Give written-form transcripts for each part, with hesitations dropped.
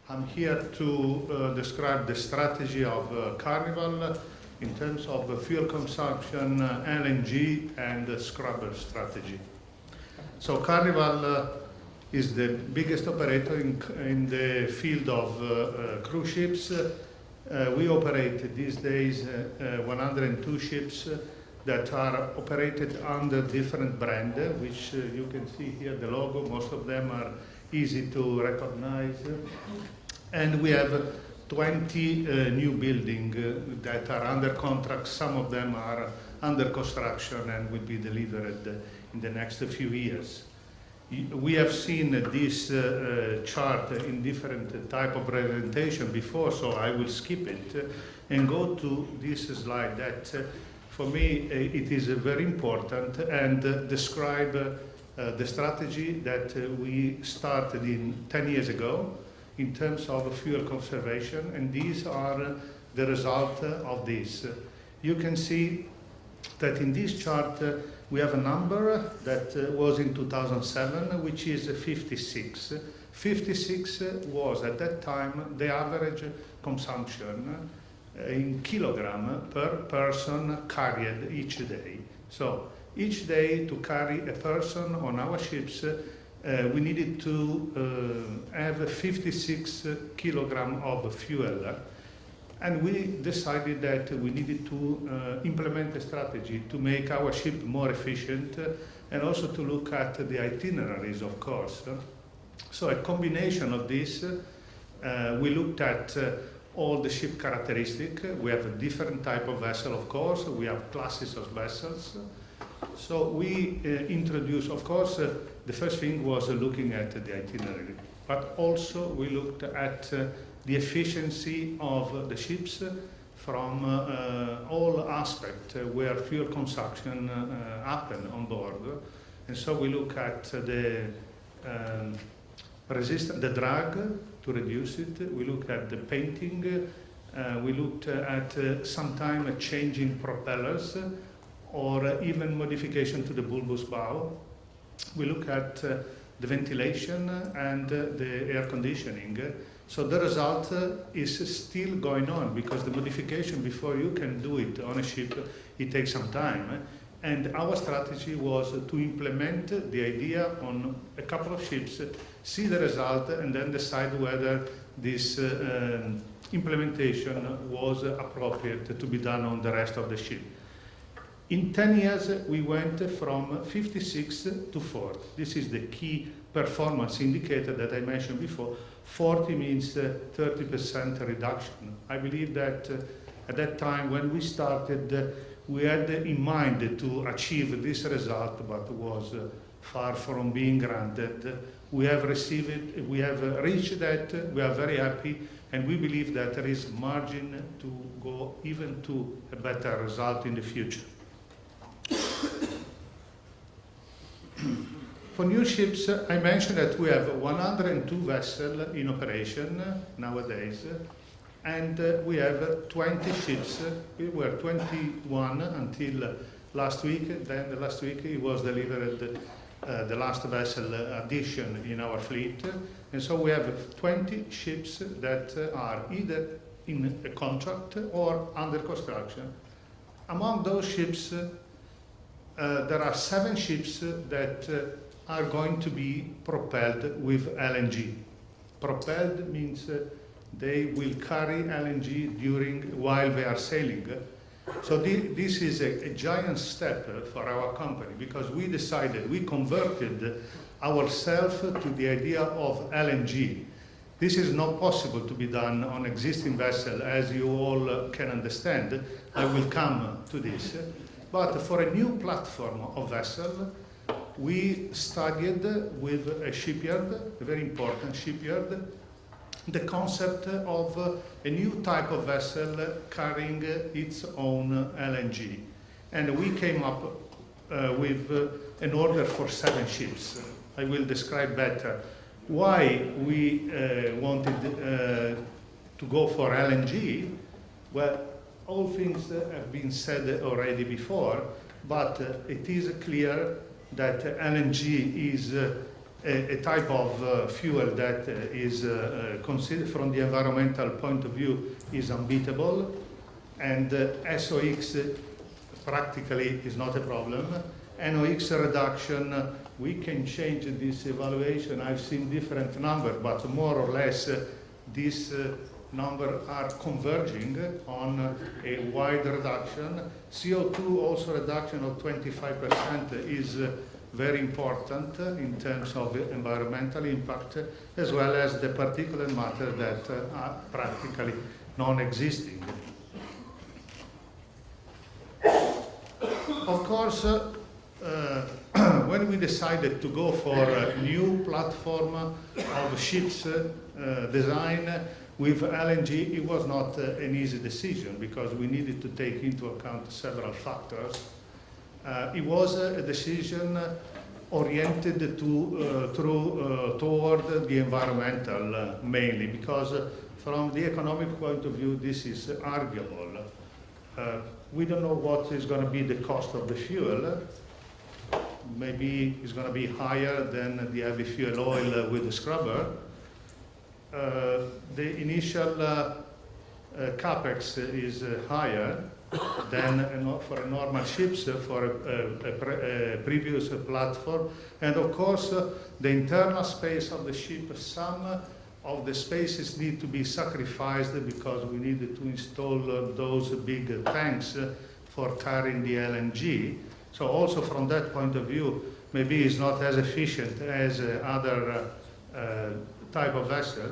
I'm here to describe the strategy of Carnival in terms of fuel consumption, LNG, and scrubber strategy. So Carnival is the biggest operator in the field of cruise ships. We operate these days 102 ships that are operated under different brands, which you can see here, the logo. Most of them are easy to recognize. And we have 20 new buildings that are under contract. Some of them are under construction and will be delivered in the next few years. We have seen this chart in different type of presentation before, so I will skip it and go to this slide that for me it is very important and describe the strategy that we started 10 years ago in terms of fuel conservation, and these are the result of this. You can see that in this chart we have a number that was in 2007, which is 56. 56 was at that time the average consumption in kilogram per person carried each day. So each day to carry a person on our ships, we needed to have 56 kilograms of fuel. And we decided that we needed to implement a strategy to make our ship more efficient and also to look at the itineraries, of course. So a combination of this, we looked at all the ship characteristics. We have a different type of vessel, of course. We have classes of vessels. So we introduced, of course, the first thing was looking at the itinerary, but also we looked at the efficiency of the ships from all aspects where fuel consumption happen on board. And so we look at the the drag to reduce it. We look at the painting. We looked at sometimes changing propellers or even modification to the bulbous bow. We look at the ventilation and the air conditioning. So the result is still going on because the modification, before you can do it on a ship, it takes some time. And our strategy was to implement the idea on a couple of ships, see the result, and then decide whether this implementation was appropriate to be done on the rest of the ship. In 10 years, we went from 56 to 40. This is the key performance indicator that I mentioned before. 40 means 30% reduction. I believe that at that time when we started, we had in mind to achieve this result, but was far from being granted. We have received it, we have reached that, we are very happy, and we believe that there is margin to go even to a better result in the future. For new ships, I mentioned that we have 102 vessels in operation nowadays, and we have 20 ships. We were 21 until last week. Then the last week it was delivered the last vessel addition in our fleet. And so we have 20 ships that are either in a contract or under construction. Among those ships, there are 7 ships that are going to be propelled with LNG. Propelled means they will carry LNG while they are sailing. So this is a giant step for our company because we decided, we converted ourselves to the idea of LNG. This is not possible to be done on existing vessel, as you all can understand. I will come to this. But for a new platform of vessel, we studied with a shipyard, a very important shipyard, the concept of a new type of vessel carrying its own LNG. And we came up with an order for 7 ships. I will describe better why we wanted to go for LNG. Well, all things have been said already before, but it is clear that LNG is a type of fuel that is considered from the environmental point of view is unbeatable, and SOx practically is not a problem. NOx reduction, we can change this evaluation. I've seen different numbers, but more or less these numbers are converging on a wide reduction. CO2 also reduction of 25% is very important in terms of environmental impact, as well as the particulate matter that are practically non-existing. Of course, when we decided to go for a new platform of ships design with LNG, it was not an easy decision because we needed to take into account several factors. It was a decision oriented toward the environmental mainly, because from the economic point of view, this is arguable. We don't know what is going to be the cost of the fuel. Maybe it's going to be higher than the heavy fuel oil with the scrubber. The initial capex is higher than for a normal ships for a previous platform. And of course, the internal space of the ship, some of the spaces need to be sacrificed because we needed to install those big tanks for carrying the LNG. So also from that point of view, maybe it's not as efficient as other type of vessel.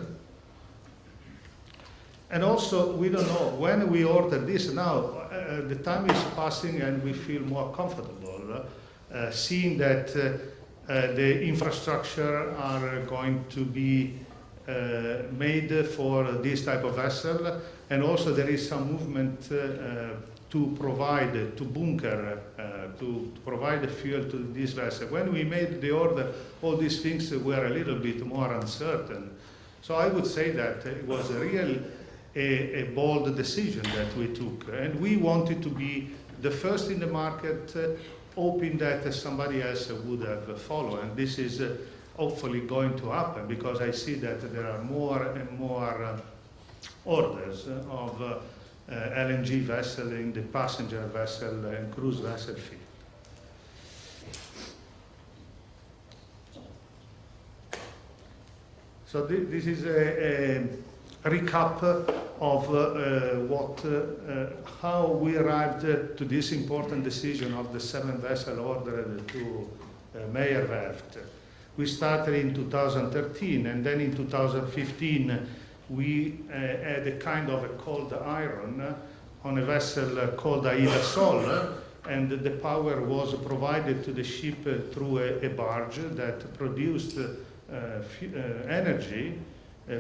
And also, we don't know when we order this now, the time is passing and we feel more comfortable seeing that the infrastructure are going to be made for this type of vessel, and also there is some movement to provide, to bunker, to provide the fuel to this vessel. When we made the order, all these things were a little bit more uncertain. So I would say that it was a bold decision that we took, and we wanted to be the first in the market, hoping that somebody else would have followed, and this is hopefully going to happen because I see that there are more and more orders of LNG vessel in the passenger vessel and cruise vessel field. So this is a recap of how we arrived to this important decision of the 7 vessels ordered to Meyer Werft. We started in 2013, and then in 2015 we had a kind of a cold iron on a vessel called Aida Sol, and the power was provided to the ship through a barge that produced energy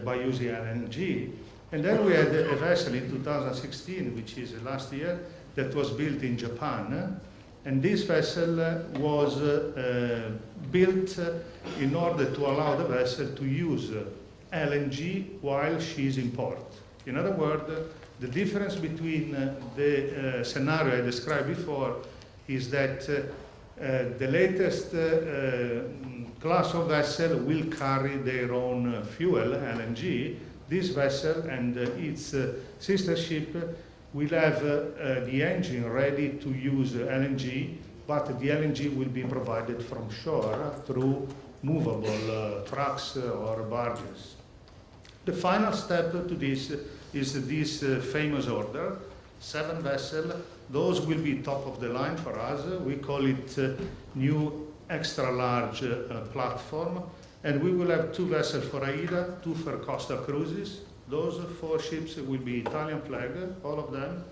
by using LNG. And then we had a vessel in 2016, which is last year, that was built in Japan. And this vessel was built in order to allow the vessel to use LNG while she's in port. In other words, the difference between the scenario I described before is that the latest class of vessel will carry their own fuel, LNG. This vessel and its sister ship will have the engine ready to use LNG, but the LNG will be provided from shore through movable trucks or barges. The final step to this is this famous order, 7 vessels. Those will be top of the line for us. We call it new extra large platform, and we will have 2 vessels for AIDA, 2 for Costa Cruises. Those 4 ships will be Italian flag, all of them.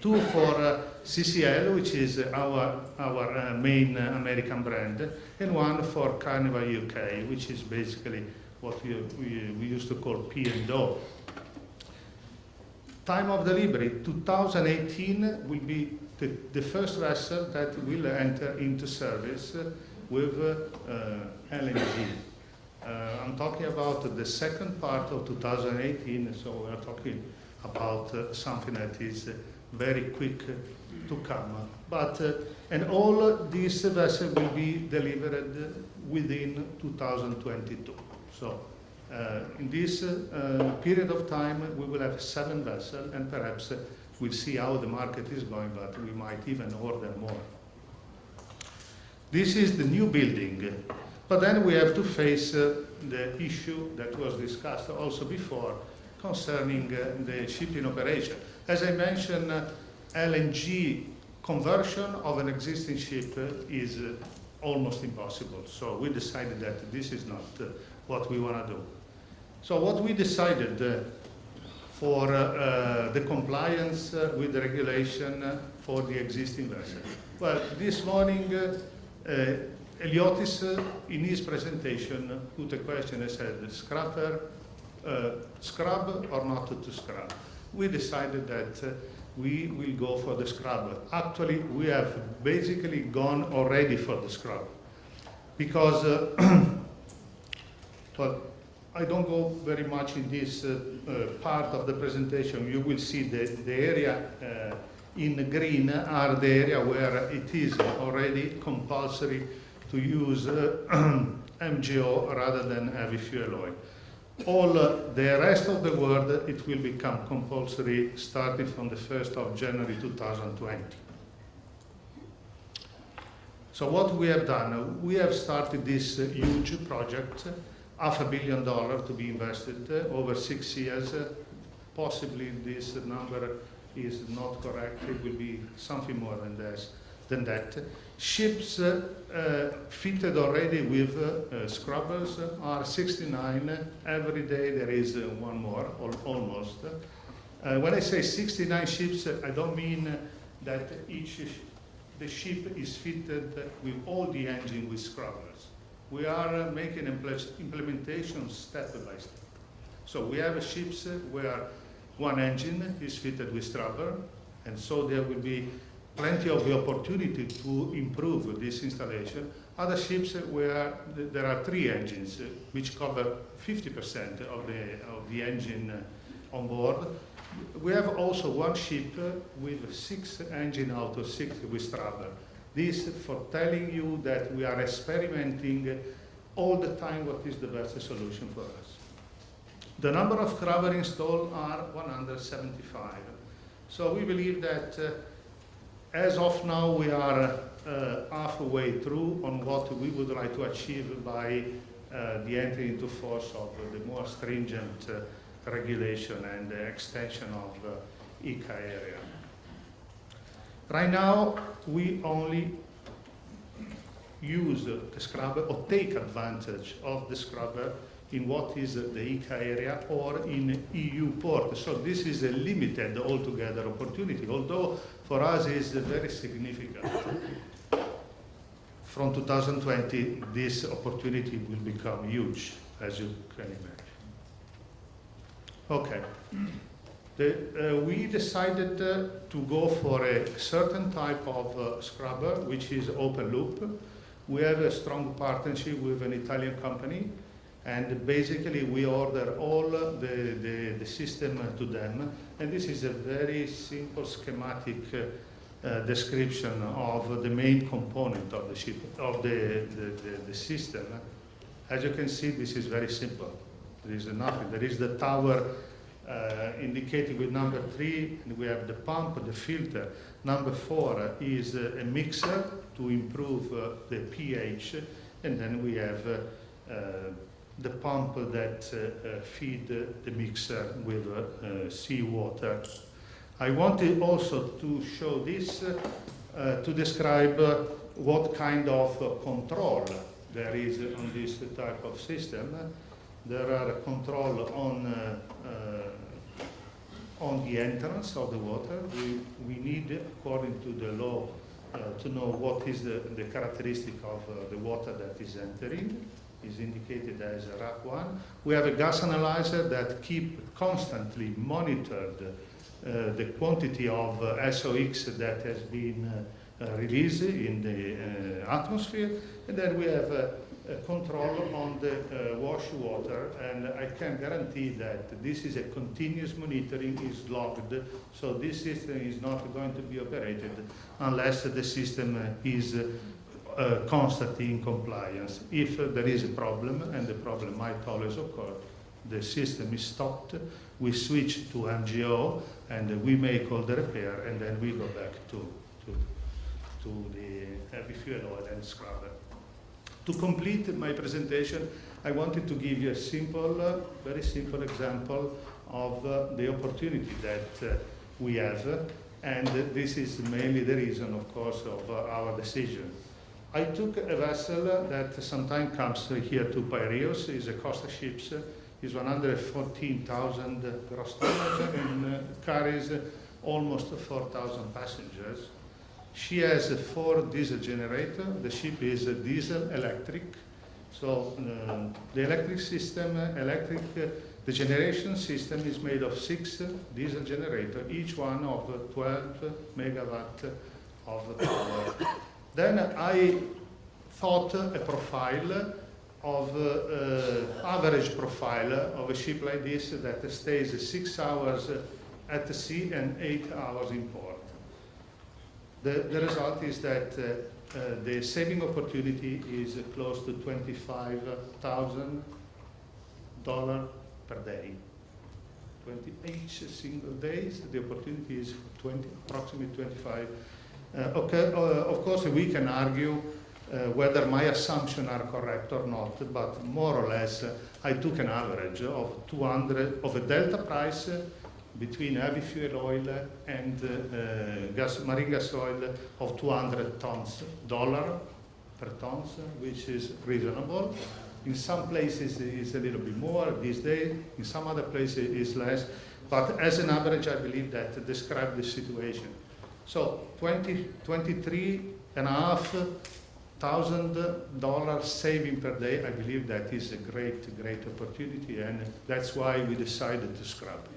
2 for CCL, which is our main American brand, and 1 for Carnival UK, which is basically what we used to call P&O. Time of delivery, 2018 will be the first vessel that will enter into service with LNG. I'm talking about the second part of 2018, so we're talking about something that is very quick to come. But and all these vessels will be delivered within 2022. So in this period of time, we will have 7 vessels, and perhaps we'll see how the market is going, but we might even order more. This is the new building, but then we have to face the issue that was discussed also before concerning the shipping operation. As I mentioned, LNG conversion of an existing ship is almost impossible. So we decided that this is not what we want to do. So what we decided for the compliance with the regulation for the existing vessel. Well, this morning, Eliotis, in his presentation, put a question and said, scrub or not to scrub? We decided that we will go for the scrub. Actually, we have basically gone already for the scrub because, well, I don't go very much in this part of the presentation. You will see the area in green are the area where it is already compulsory to use MGO rather than heavy fuel oil. All the rest of the world, it will become compulsory starting from the 1st of January 2020. So what we have done, we have started this huge project, $500 million to be invested over 6 years. Possibly this number is not correct. It will be something more than that. Ships fitted already with scrubbers are 69. Every day there is one more, almost. When I say 69 ships, I don't mean that the ship is fitted with all the engine with scrubbers. We are making implementation step by step. So we have ships where one engine is fitted with scrubber, and so there will be plenty of the opportunity to improve this installation. Other ships where there are 3 engines, which cover 50% of the engine on board. We have also one ship with 6 engines out of 6 with scrubber. This for telling you that we are experimenting all the time what is the best solution for us. The number of scrubber installed are 175. So we believe that as of now we are halfway through on what we would like to achieve by the entry into force of the more stringent regulation and the extension of ECA area. Right now, we only use the scrubber or take advantage of the scrubber in what is the ECA area or in EU port. So this is a limited altogether opportunity, although for us is very significant. From 2020, this opportunity will become huge, as you can imagine. Okay. We decided to go for a certain type of scrubber, which is open loop. We have a strong partnership with an Italian company, and basically we order all the system to them. And this is a very simple schematic description of the main component of the ship, of the system. As you can see, this is very simple. There is nothing. There is the tower indicated with number 3, and we have the pump, the filter. Number 4 is a mixer to improve the pH, and then we have the pump that feed the mixer with seawater. I wanted also to show this to describe what kind of control there is on this type of system. There are control on the entrance of the water. We need, according to the law, to know what is the characteristic of the water that is entering. Is indicated as RAC1. We have a gas analyzer that keep constantly monitored the quantity of SOx that has been released in the atmosphere, and then we have control on the wash water, and I can guarantee that this is a continuous monitoring, is logged, so this system is not going to be operated unless the system is constantly in compliance. If there is a problem, and the problem might always occur, the system is stopped, we switch to MGO, and we make all the repair, and then we go back to the heavy fuel oil and scrubber. To complete my presentation, I wanted to give you a simple, very simple example of the opportunity that we have, and this is mainly the reason, of course, of our decision. I took a vessel that sometimes comes here to Piraeus, is a Costa ships, is 114,000 gross tonnage and carries almost 4,000 passengers. She has 4 diesel generators. The ship is diesel electric. So the electric system, the generation system is made of 6 diesel generators, each one of 12 megawatt of power. Then I thought a profile of average profile of a ship like this that stays 6 hours at the sea and 8 hours in port. The result is that the saving opportunity is close to $25,000 per day. Each single day, the opportunity is approximately 25. Of course, we can argue whether my assumptions are correct or not, but more or less, I took an average of 200 of a delta price between heavy fuel oil and marine gas oil of $200 per tons, which is reasonable. In some places it's a little bit more these days, in some other places it's less, but as an average I believe that describes the situation. So $23,500 saving per day, I believe that is a great opportunity, and that's why we decided to scrap it.